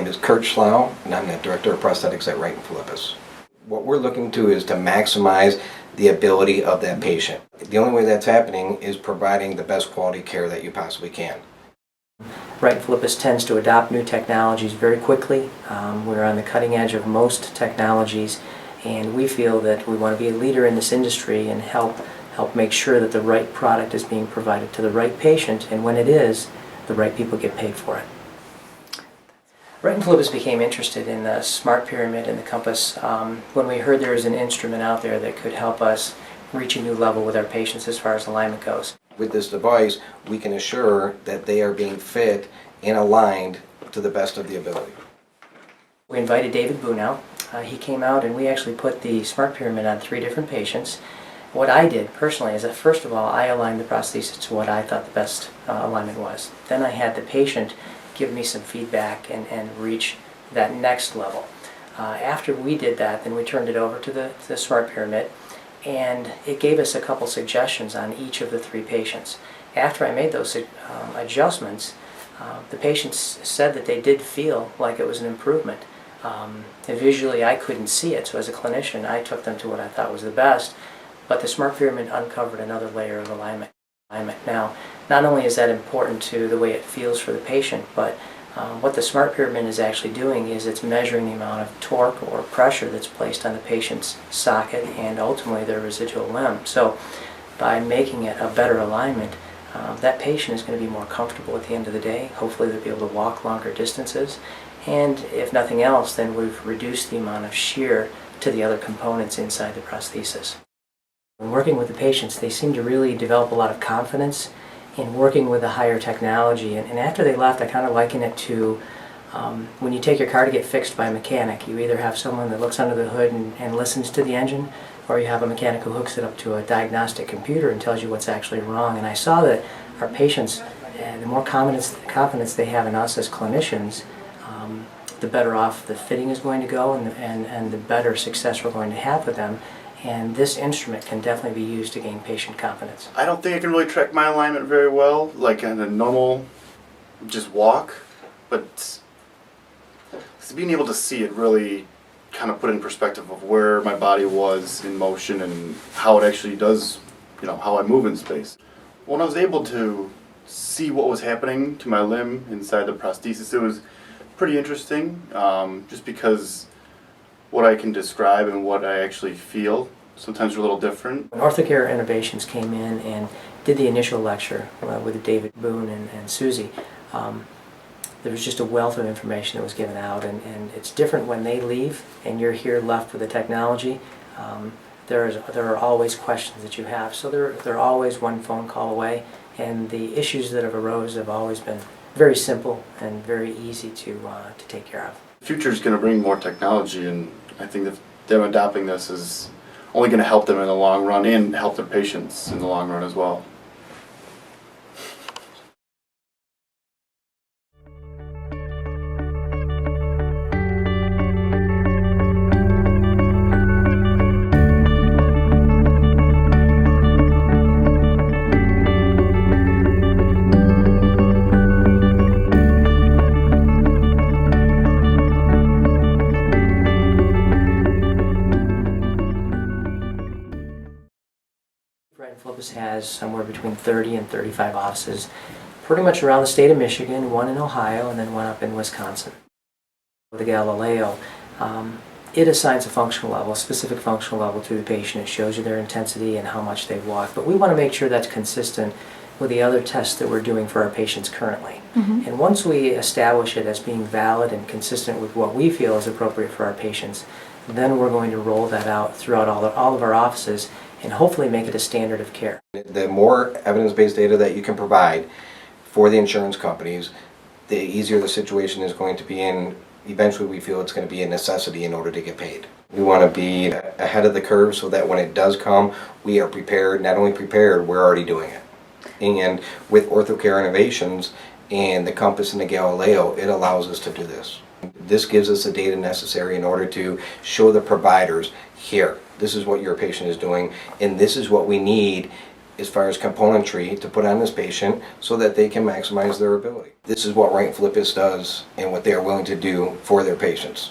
name is Kurt Schlau, and I'm the Director of Prosthetics at Wright Filippis. What we're looking to is to maximize the ability of that patient. The only way that's happening is providing the best quality care that you possibly can. Wright Filippis tends to adopt new technologies very quickly. We're on the cutting edge of most technologies, and we feel that we want to be a leader in this industry and help make sure that the right product is being provided to the right patient, and when it is, the right people get paid for it. Wright and Filippis became interested in the smart pyramid and the compass when we heard there was an instrument out there that could help us reach a new level with our patients as far as alignment goes. With this device, we can assure that they are being fit and aligned to the best of the ability. We invited David Boone out. He came out and we actually put the smart pyramid on 3 different patients. What I did personally is that first of all, I aligned the prosthesis to what I thought the best alignment was. Then I had the patient give me some feedback and reach that next level. After we did that, then we turned it over to the smart pyramid, and it gave us a couple suggestions on each of the 3 patients. After I made those adjustments, the patients said that they did feel like it was an improvement. Visually I couldn't see it, so as a clinician I took them to what I thought was the best, but the smart pyramid uncovered another layer of alignment. Now, not only is that important to the way it feels for the patient, but what the smart pyramid is actually doing is it's measuring the amount of torque or pressure that's placed on the patient's socket and ultimately their residual limb. So by making it a better alignment, that patient is going to be more comfortable at the end of the day. Hopefully they'll be able to walk longer distances, and if nothing else, then we've reduced the amount of shear to the other components inside the prosthesis. When working with the patients, they seem to really develop a lot of confidence in working with a higher technology, and after they left I kind of liken it to when you take your car to get fixed by a mechanic. You either have someone that looks under the hood and listens to the engine, or you have a mechanic who hooks it up to a diagnostic computer and tells you what's actually wrong. And I saw that our patients, the more confidence they have in us as clinicians, the better off the fitting is going to go, and the better success we're going to have with them. And this instrument can definitely be used to gain patient confidence. I don't think I can really track my alignment very well, like in a normal just walk, but being able to see it really kind of put in perspective of where my body was in motion and how it actually does, how I move in space. When I was able to see what was happening to my limb inside the prosthesis, it was pretty interesting, just because what I can describe and what I actually feel sometimes are a little different. When Orthocare Innovations came in and did the initial lecture with David Boone and Susie, there was just a wealth of information that was given out, and it's different when they leave and you're here left with the technology. There are always questions that you have, so they're always one phone call away, and the issues that have arose have always been very simple and very easy to take care of. The future is going to bring more technology, and I think that them adopting this is only going to help them in the long run and help their patients in the long run as well. Wright Filippis has somewhere between 30 and 35 offices, pretty much around the state of Michigan, 1 in Ohio, and then 1 up in Wisconsin. The Galileo, it assigns a functional level, a specific functional level to the patient. It shows you their intensity and how much they walk, but we want to make sure that's consistent with the other tests that we're doing for our patients currently. And once we establish it as being valid and consistent with what we feel is appropriate for our patients, then we're going to roll that out throughout all of our offices and hopefully make it a standard of care. The more evidence-based data that you can provide for the insurance companies, the easier the situation is going to be, and eventually we feel it's going to be a necessity in order to get paid. We want to be ahead of the curve so that when it does come, we are prepared. Not only prepared, we're already doing it. And with Orthocare Innovations and the Compass and the Galileo, it allows us to do this. This gives us the data necessary in order to show the providers, here, this is what your patient is doing, and this is what we need as far as componentry to put on this patient so that they can maximize their ability. This is what Wright Filippis does and what they are willing to do for their patients.